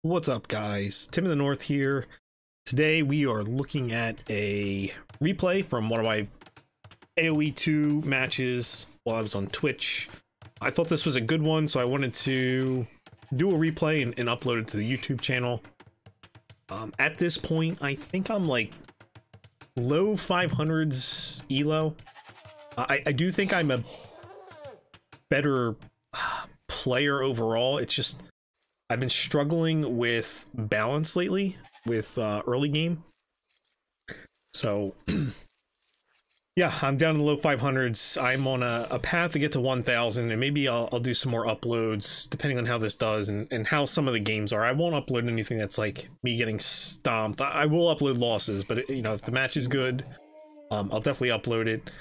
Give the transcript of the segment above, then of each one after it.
What's up, guys? TimInTheNorth here. Today we are looking at a replay from one of my AoE2 matches while I was on Twitch. I thought this was a good one, so I wanted to do a replay and upload it to the YouTube channel. At this point, I think I'm like low 500s ELO. I do think I'm a better player overall. It's just I've been struggling with balance lately with early game. So yeah, I'm down in the low 500s. I'm on a path to get to 1,000, and maybe I'll do some more uploads depending on how this does and how some of the games are. I won't upload anything that's like me getting stomped. I will upload losses, but you know, if the match is good, I'll definitely upload it.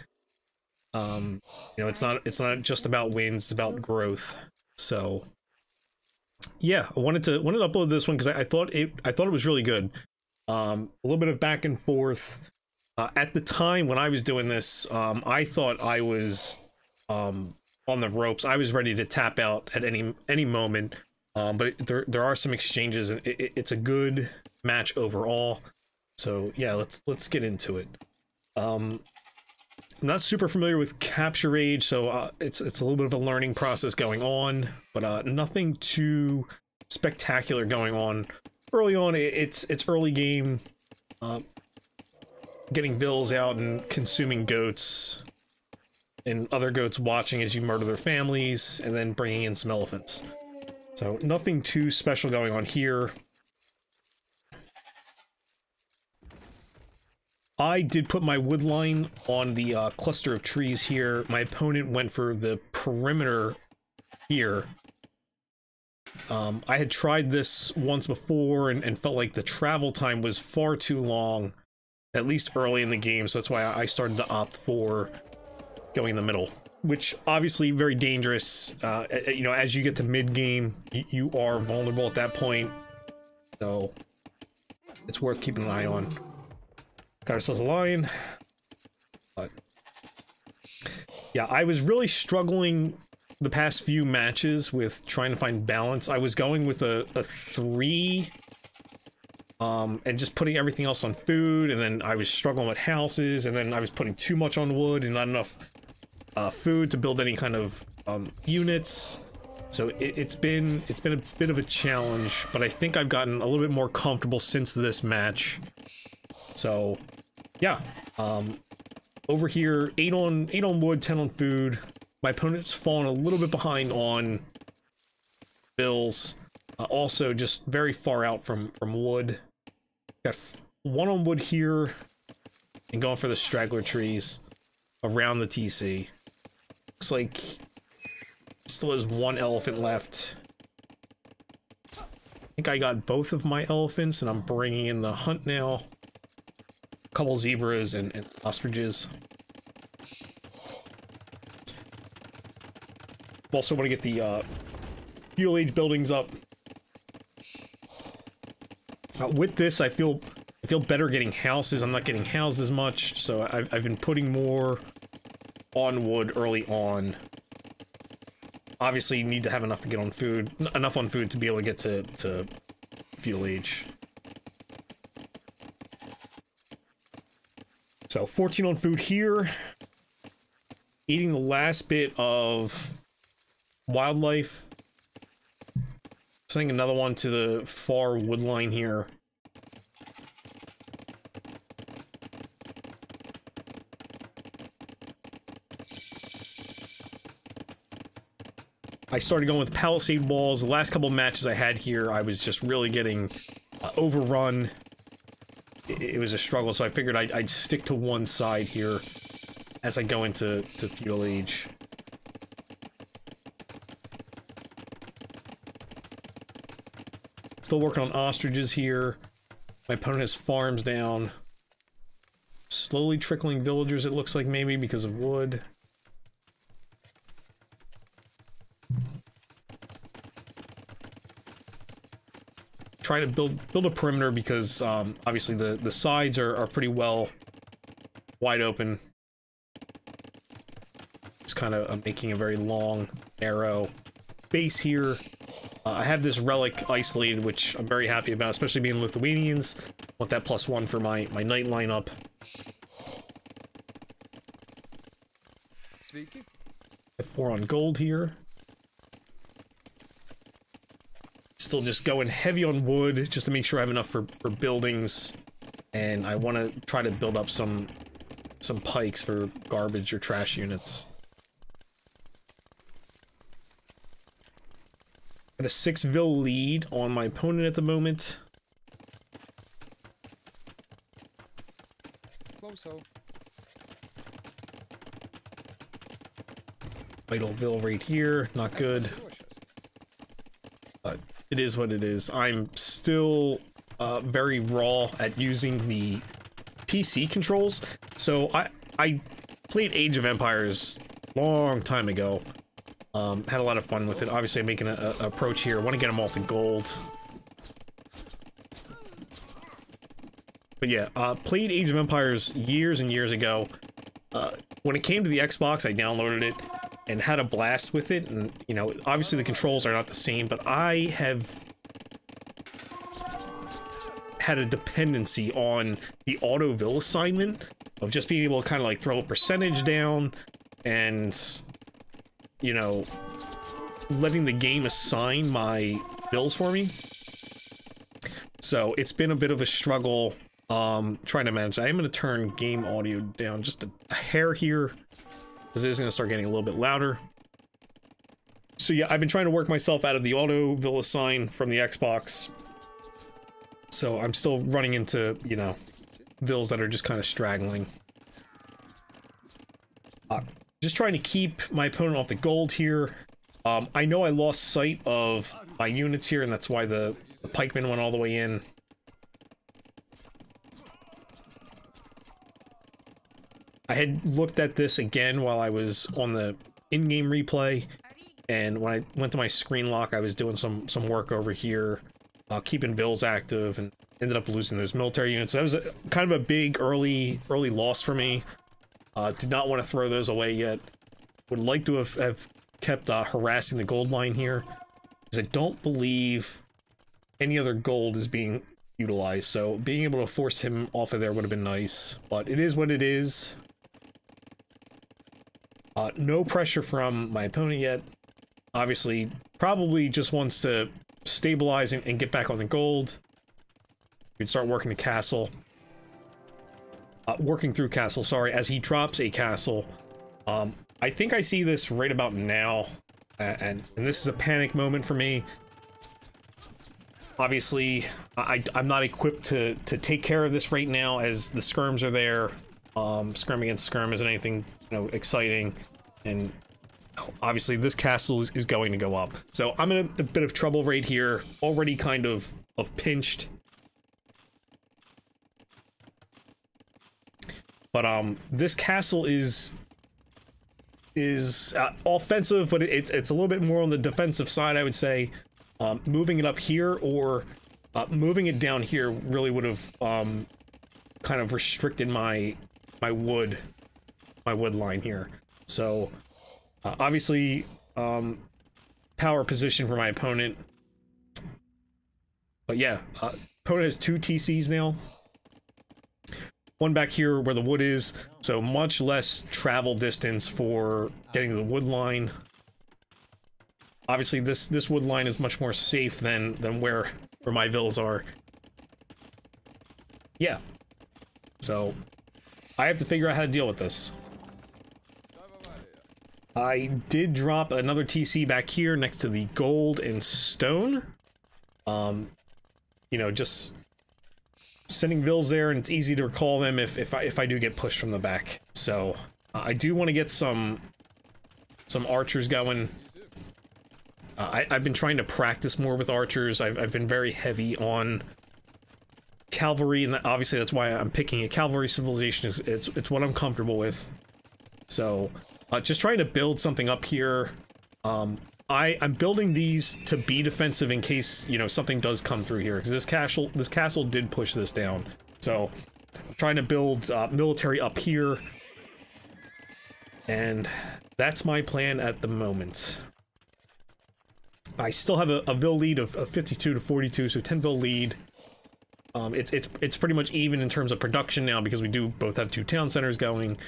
You know, it's not just about wins, it's about growth. So yeah, I wanted to upload this one because I thought it was really good. A little bit of back and forth. At the time when I was doing this, I thought I was on the ropes. I was ready to tap out at any moment. But there are some exchanges, and it's a good match overall. So yeah, let's get into it. I'm not super familiar with Capture Age, so it's a little bit of a learning process going on, but nothing too spectacular going on. Early on, it's early game, getting vills out and consuming goats, and other goats watching as you murder their families, and then bringing in some elephants. So nothing too special going on here. I did put my wood line on the cluster of trees here. My opponent went for the perimeter here. I had tried this once before and felt like the travel time was far too long, at least early in the game, so that's why I started to opt for going in the middle, which obviously very dangerous. You know, as you get to mid-game, you are vulnerable at that point, so it's worth keeping an eye on. Got ourselves a lion, but yeah, I was really struggling the past few matches with trying to find balance. I was going with a 3, and just putting everything else on food, and then I was struggling with houses, and then I was putting too much on wood and not enough food to build any kind of units. So it's been a bit of a challenge, but I think I've gotten a little bit more comfortable since this match. So yeah, over here, 8 on wood, 10 on food. My opponent's fallen a little bit behind on bills. Also just very far out from wood. Got 1 on wood here, and going for the straggler trees around the TC. Looks like still has 1 elephant left. I think I got both of my elephants, and I'm bringing in the hunt now. Couple zebras and ostriches. Also want to get the feudal age buildings up. With this, I feel better getting houses. I'm not getting housed as much, so I've been putting more on wood early on. Obviously, you need to have enough to get on food, enough on food to be able to get to feudal age. So 14 on food here. Eating the last bit of wildlife. Sending another one to the far wood line here. I started going with palisade walls. The last couple of matches I had here, I was just really getting overrun. It was a struggle, so I figured I'd stick to one side here as I go into feudal age. Still working on ostriches here. My opponent has farms down. Slowly trickling villagers, it looks like, maybe because of wood. Try to build a perimeter because obviously the sides are pretty well wide open. Just kind of making a very long arrow base here. I have this relic isolated, which I'm very happy about, especially being Lithuanians. Want that +1 for my knight lineup. Speaking. 4 on gold here. Still just going heavy on wood, just to make sure I have enough for buildings. And I want to try to build up some pikes for garbage or trash units. Got a 6-vil lead on my opponent at the moment. Close-o. Vital vil right here, not good. But it is what it is. I'm still very raw at using the PC controls. So I played Age of Empires long time ago. Had a lot of fun with it. Obviously, I'm making an approach here. I want to get them off the gold. But yeah, played Age of Empires years and years ago. When it came to the Xbox, I downloaded it and had a blast with it. And, you know, obviously the controls are not the same, but I have had a dependency on the auto vil assignment of just being able to kind of like throw a percentage down and, you know, letting the game assign my bills for me. So it's been a bit of a struggle trying to manage. I am going to turn game audio down just a hair here because it is going to start getting a little bit louder. So yeah, I've been trying to work myself out of the auto vil assign from the Xbox. So I'm still running into, you know, vils that are just kind of straggling. Just trying to keep my opponent off the gold here. I know I lost sight of my units here, and that's why the pikemen went all the way in. I had looked at this again while I was on the in-game replay, and when I went to my screen lock, I was doing some work over here, keeping vils active, and ended up losing those military units. So that was kind of a big early loss for me. Did not want to throw those away yet. Would like to have kept harassing the gold line here, because I don't believe any other gold is being utilized. So being able to force him off of there would have been nice, but it is what it is. No pressure from my opponent yet. Obviously, probably just wants to stabilize and get back on the gold. We'd start working the castle. Working through castle, sorry, as he drops a castle. I think I see this right about now, and this is a panic moment for me. Obviously, I'm not equipped to take care of this right now, as the skirms are there. Skirm against skirm isn't anything, you know, exciting, and obviously this castle is going to go up. So I'm in a bit of trouble right here, already kind of pinched. But this castle is offensive, but it's a little bit more on the defensive side, I would say. Moving it up here or moving it down here really would have kind of restricted my wood line here. So obviously power position for my opponent. But yeah, opponent has 2 TCs now. One back here where the wood is, so much less travel distance for getting to the wood line. Obviously, this wood line is much more safe than where my villas are. Yeah. So I have to figure out how to deal with this. I did drop another TC back here next to the gold and stone. You know, just sending vils there, and it's easy to recall them if I do get pushed from the back. So I do want to get some archers going. I've been trying to practice more with archers. I've been very heavy on cavalry, and obviously that's why I'm picking a cavalry civilization. It's what I'm comfortable with. So just trying to build something up here. I'm building these to be defensive in case, you know, something does come through here, because this castle did push this down. So I'm trying to build military up here, and that's my plan at the moment. I still have a vill lead of 52 to 42, so 10 vill lead. It's pretty much even in terms of production now because we do both have 2 town centers going.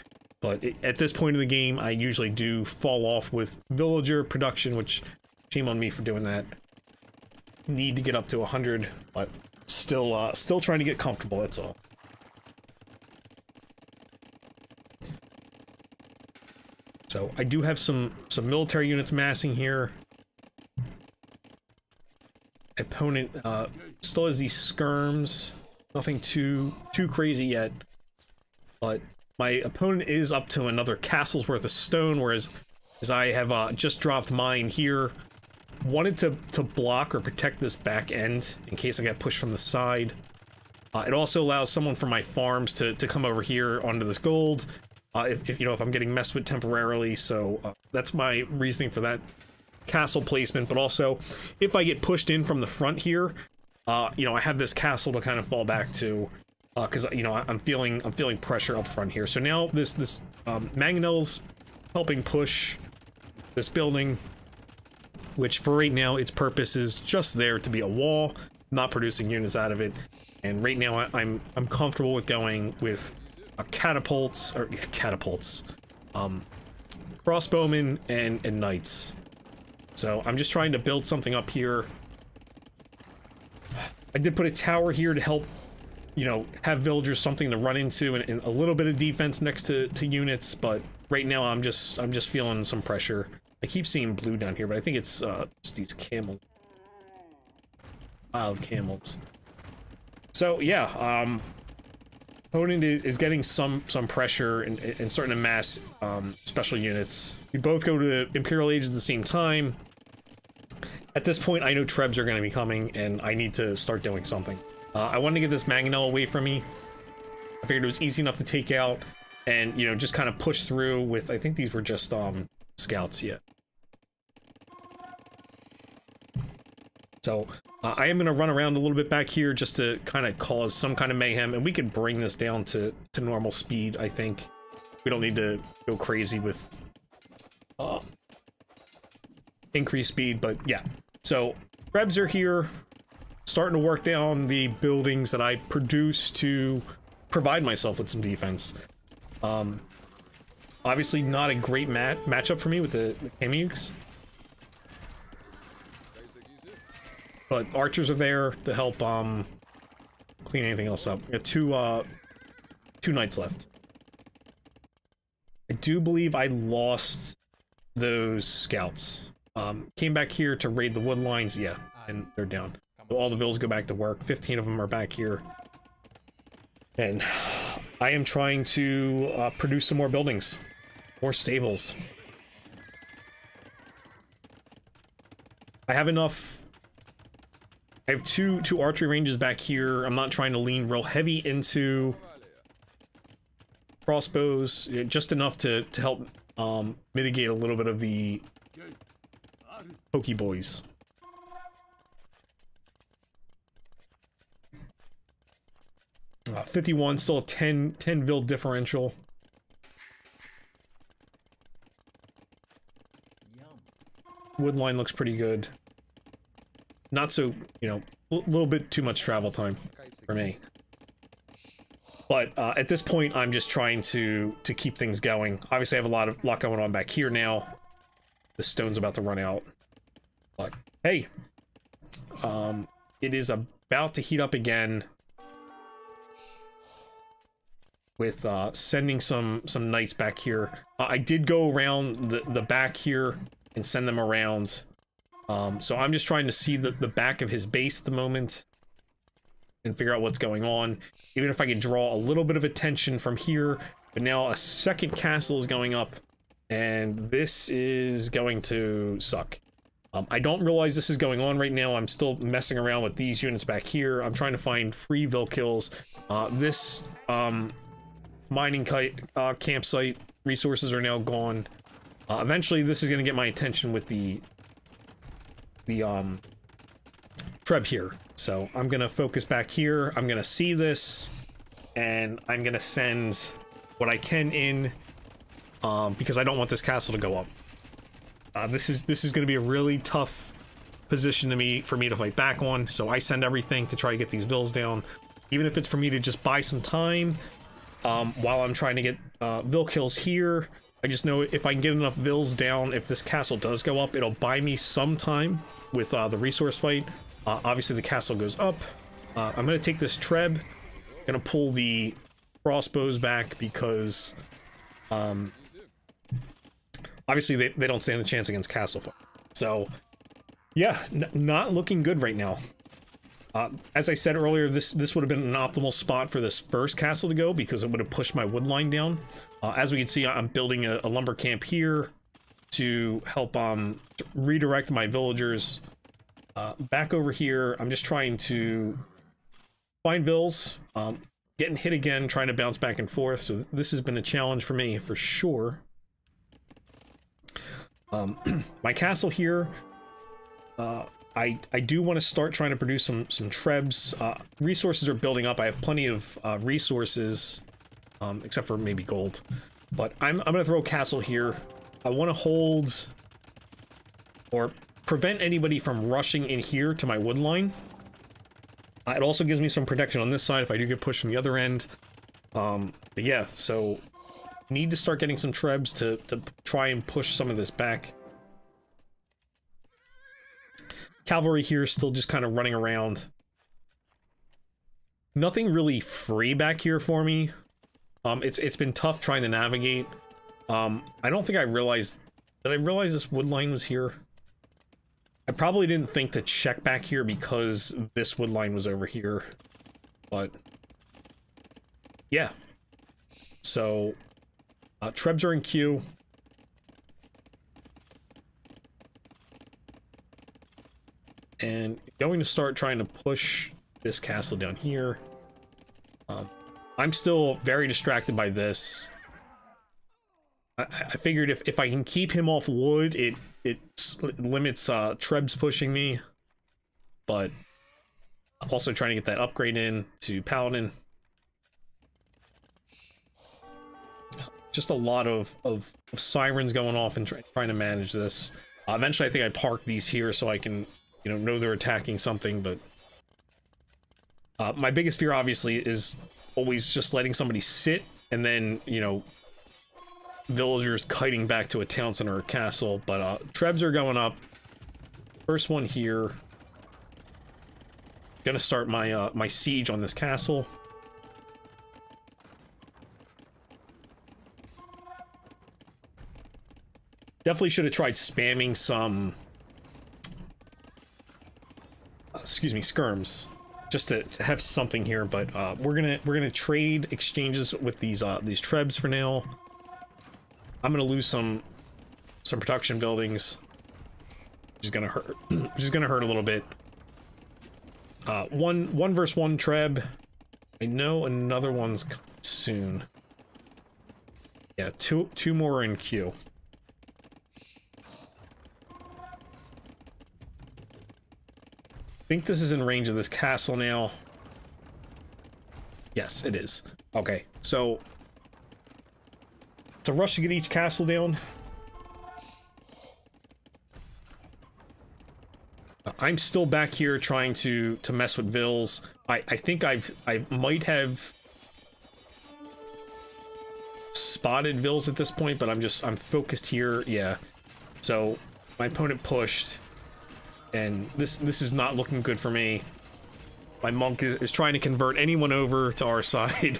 But at this point in the game, I usually do fall off with villager production, which shame on me for doing that. Need to get up to 100, but still trying to get comfortable. That's all. So I do have some military units massing here. Opponent still has these skirms. Nothing too crazy yet, but my opponent is up to another castle's worth of stone, whereas I have just dropped mine here. Wanted to block or protect this back end in case I get pushed from the side. It also allows someone from my farms to come over here onto this gold. If I'm getting messed with temporarily, so that's my reasoning for that castle placement. But also, if I get pushed in from the front here, I have this castle to kind of fall back to, because I'm feeling pressure up front here. So now this mangonel's helping push this building, which for right now its purpose is just there to be a wall, not producing units out of it. And right now I'm comfortable with going with catapults, crossbowmen and knights. So I'm just trying to build something up here. I did put a tower here to help, have villagers something to run into and a little bit of defense next to units. But right now I'm just feeling some pressure. I keep seeing blue down here, but I think it's just these camels, wild camels. So yeah, opponent is getting some pressure and starting to mass special units. We both go to Imperial Age at the same time. At this point, I know Trebs are going to be coming, and I need to start doing something. I wanted to get this mangonel away from me. I figured it was easy enough to take out, and just kind of push through with. I think these were just scouts, yeah. So I am going to run around a little bit back here just to kind of cause some kind of mayhem, and we could bring this down to normal speed. I think we don't need to go crazy with increased speed, but yeah. So Krebs are here, starting to work down the buildings that I produce to provide myself with some defense. Obviously not a great matchup for me with the Kamyuks, but archers are there to help clean anything else up. We got two knights left. I do believe I lost those scouts. Came back here to raid the wood lines, yeah, and they're down. So all the vills go back to work. 15 of them are back here. And I am trying to produce some more buildings, more stables. I have enough. I have two archery ranges back here. I'm not trying to lean real heavy into crossbows, just enough to help mitigate a little bit of the pokey boys. Uh, 51, still a 10 vil differential. Wood line looks pretty good. Not so, a little bit too much travel time for me. But at this point, I'm just trying to keep things going. Obviously, I have a lot going on back here now. The stone's about to run out. But hey, it is about to heat up again with sending some knights back here. I did go around the back here and send them around. So I'm just trying to see the back of his base at the moment and figure out what's going on. Even if I could draw a little bit of attention from here, but now a second castle is going up, and this is going to suck. I don't realize this is going on right now. I'm still messing around with these units back here. I'm trying to find free vil kills. This mining campsite resources are now gone. Eventually, this is going to get my attention with the Treb here. So I'm going to focus back here. I'm going to see this, and I'm going to send what I can in, because I don't want this castle to go up. This is going to be a really tough position to me for me to fight back on. So I send everything to try to get these vills down, even if it's for me to just buy some time while I'm trying to get vill kills here. I just know if I can get enough vills down, if this castle does go up, it'll buy me some time with the resource fight. Obviously the castle goes up. I'm gonna take this treb, gonna pull the crossbows back because obviously they don't stand a chance against castle fire. So yeah, not looking good right now. As I said earlier, this would have been an optimal spot for this first castle to go because it would have pushed my wood line down. As we can see, I'm building a lumber camp here to help redirect my villagers back over here. I'm just trying to find vills, getting hit again, trying to bounce back and forth. So this has been a challenge for me for sure. My castle here, I do want to start trying to produce some trebs. Resources are building up. I have plenty of resources, except for maybe gold. But I'm gonna throw a castle here. I want to hold or prevent anybody from rushing in here to my wood line. It also gives me some protection on this side if I do get pushed from the other end. But yeah, so need to start getting some trebs to try and push some of this back. Cavalry here is still just kind of running around. Nothing really free back here for me. It's been tough trying to navigate. I don't think I realized... Did I realize this wood line was here? I probably didn't think to check back here because this wood line was over here. But... yeah. So... trebs are in queue. And going to start trying to push this castle down here. I'm still very distracted by this. I figured if I can keep him off wood, it limits trebs pushing me. But I'm also trying to get that upgrade in to Paladin. Just a lot of sirens going off and trying to manage this. Eventually I think I park these here so I can, you know they're attacking something, but my biggest fear obviously is always just letting somebody sit and then, you know, villagers kiting back to a town center or castle. But trebs are going up. First one here. Gonna start my my siege on this castle. Definitely should have tried spamming some excuse me, skirms, just to have something here. But we're gonna trade exchanges with these trebs for now. I'm gonna lose some production buildings, which is gonna hurt. Which is gonna hurt a little bit. One versus one treb. I know another one's coming soon. Yeah, two more in queue. I think this is in range of this castle now. Yes, it is. Okay, so it's a rush to get each castle down. I'm still back here trying to mess with vills. I think I might have spotted vills at this point, but I'm focused here. Yeah. So my opponent pushed. And this is not looking good for me. My monk is trying to convert anyone over to our side,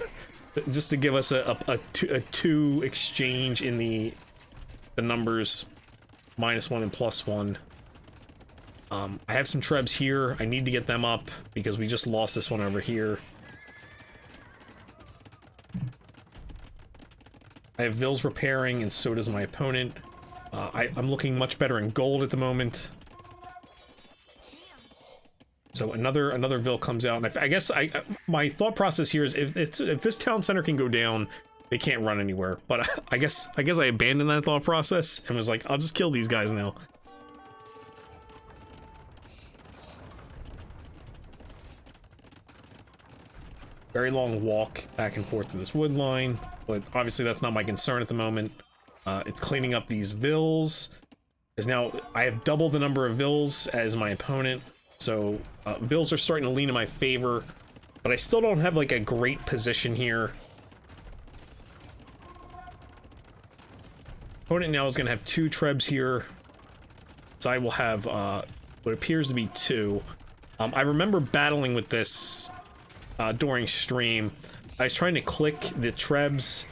just to give us a two exchange in the numbers, -1 and +1. I have some trebs here. I need to get them up because we just lost this one over here. I have vills repairing, and so does my opponent. I'm looking much better in gold at the moment. So another vill comes out, and I guess my thought process here is if this town center can go down, they can't run anywhere. But I guess I abandoned that thought process and was like, I'll just kill these guys now. Very long walk back and forth to this wood line, but obviously that's not my concern at the moment. It's cleaning up these vills. is now I have double the number of vills as my opponent, so vills are starting to lean in my favor, but I still don't have like a great position here. Opponent now is going to have 2 trebs here, so I will have what appears to be 2. I remember battling with this during stream. I was trying to click the trebs,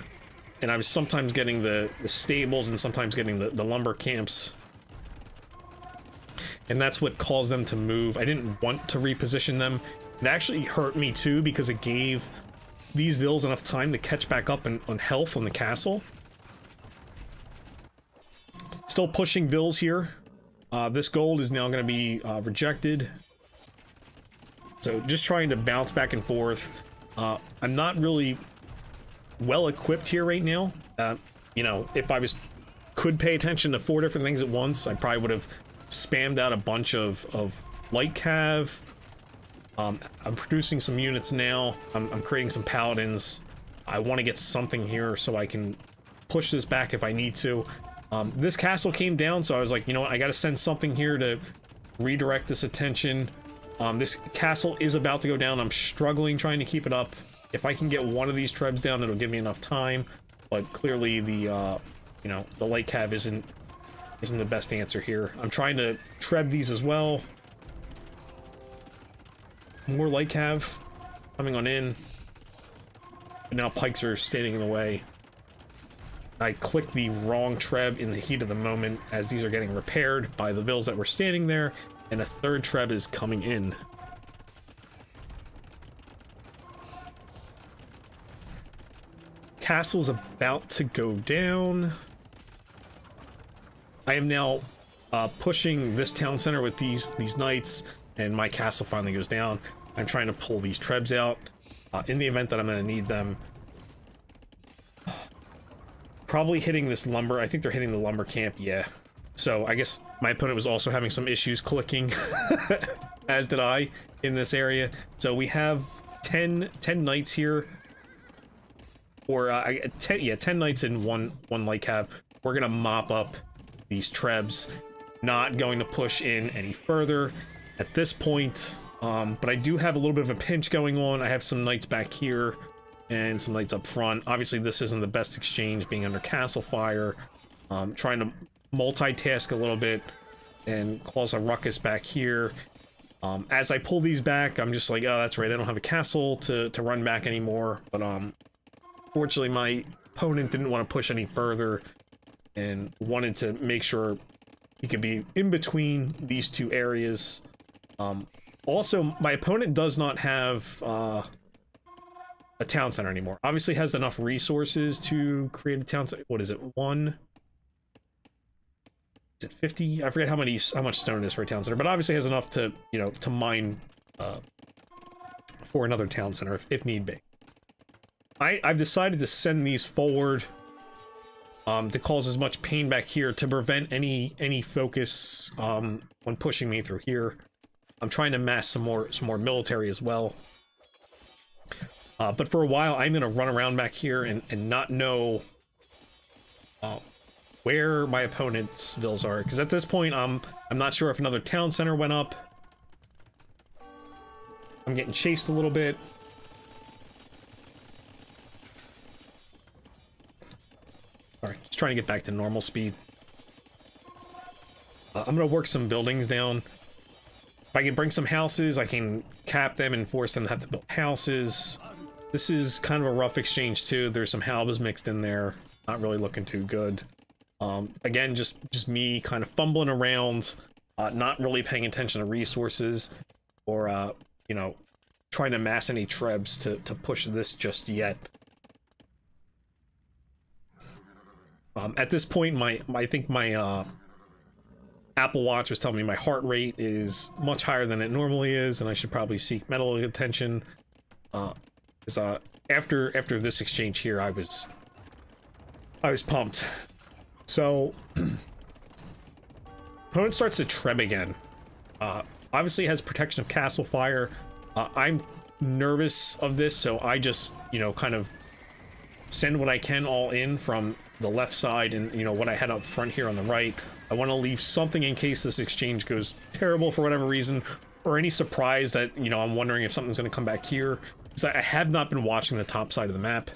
and I was sometimes getting the stables and sometimes getting the lumber camps. And that's what caused them to move. I didn't want to reposition them. It actually hurt me too, because it gave these vills enough time to catch back up on health on the castle. Still pushing vills here. This gold is now going to be rejected. So just trying to bounce back and forth. I'm not really well equipped here right now. You know, if I could pay attention to 4 different things at once, I probably would have spammed out a bunch of light cav. I'm producing some units now. I'm creating some paladins. I want to get something here so I can push this back if I need to. This castle came down, so I was like, you know what, I gotta send something here to redirect this attention. This castle is about to go down. I'm struggling trying to keep it up. If I can get one of these trebs down, it'll give me enough time, but clearly the you know, the light cav isn't the best answer here. I'm trying to treb these as well. More light cav coming on in, but now pikes are standing in the way. I clicked the wrong treb in the heat of the moment as these are getting repaired by the vills that were standing there, and a 3rd treb is coming in. Castle's about to go down. I am now pushing this town center with these knights, and my castle finally goes down. I'm trying to pull these trebs out in the event that I'm going to need them. Probably hitting this lumber. I think they're hitting the lumber camp, yeah. So I guess my opponent was also having some issues clicking, as did I, in this area. So we have 10 knights here, or 10 knights in one light cav. We're gonna mop up these trebs, not going to push in any further at this point. But I do have a little bit of a pinch going on. I have some knights back here and some knights up front. Obviously this isn't the best exchange, being under castle fire. Trying to multitask a little bit and cause a ruckus back here. As I pull these back, I'm just like, oh, that's right, I don't have a castle to run back anymore. But fortunately my opponent didn't want to push any further and wanted to make sure he could be in between these 2 areas. Also, my opponent does not have a town center anymore. Obviously has enough resources to create a town center. What is it, 1? Is it 50? I forget how much stone it is for a town center, but obviously has enough to, you know, to mine for another town center if need be. I've decided to send these forward to cause as much pain back here to prevent any focus when pushing me through here. I'm trying to mass some more military as well. But for a while, I'm going to run around back here and not know where my opponent's vills are. Because at this point, I'm not sure if another town center went up. I'm getting chased a little bit. Alright, just trying to get back to normal speed. I'm going to work some buildings down. If I can bring some houses, I can cap them and force them to have to build houses. This is kind of a rough exchange too. There's some halbas mixed in there. Not really looking too good. Again, just me kind of fumbling around, not really paying attention to resources, or you know, trying to mass any trebs to push this just yet. At this point, I think my Apple Watch was telling me my heart rate is much higher than it normally is, and I should probably seek medical attention. Because after this exchange here, I was pumped. So opponent starts to treb again. Obviously has protection of castle fire. I'm nervous of this, so I just, you know, kind of send what I can all in from the left side, and, you know, what I had up front here on the right. I want to leave something in case this exchange goes terrible for whatever reason, or any surprise that, you know, I'm wondering if something's going to come back here. Because I have not been watching the top side of the map.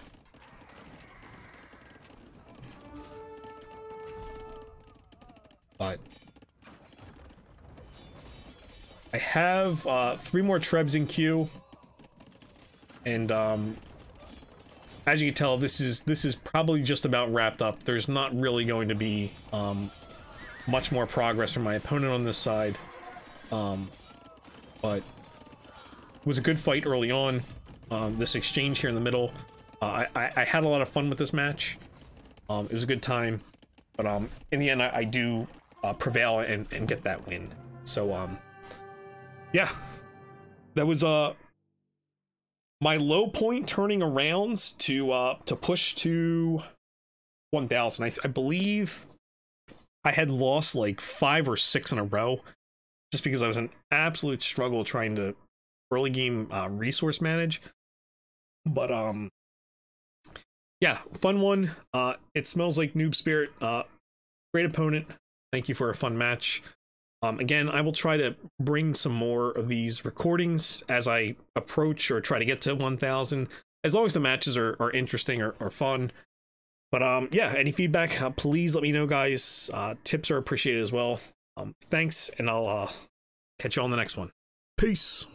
But I have 3 more trebs in queue. And as you can tell, this is probably just about wrapped up. There's not really going to be much more progress from my opponent on this side. But it was a good fight early on. This exchange here in the middle, I had a lot of fun with this match. It was a good time, but in the end, I do prevail and get that win. So yeah, that was my low point, turning around to push to 1,000. I believe I had lost like 5 or 6 in a row, just because I was an absolute struggle trying to early game resource manage. But yeah, fun one. It smells like Noob Spirit. Great opponent. Thank you for a fun match. Again, I will try to bring some more of these recordings as I approach or try to get to 1,000, as long as the matches are interesting or fun. But yeah, any feedback, please let me know, guys. Tips are appreciated as well. Thanks, and I'll catch you on the next one. Peace.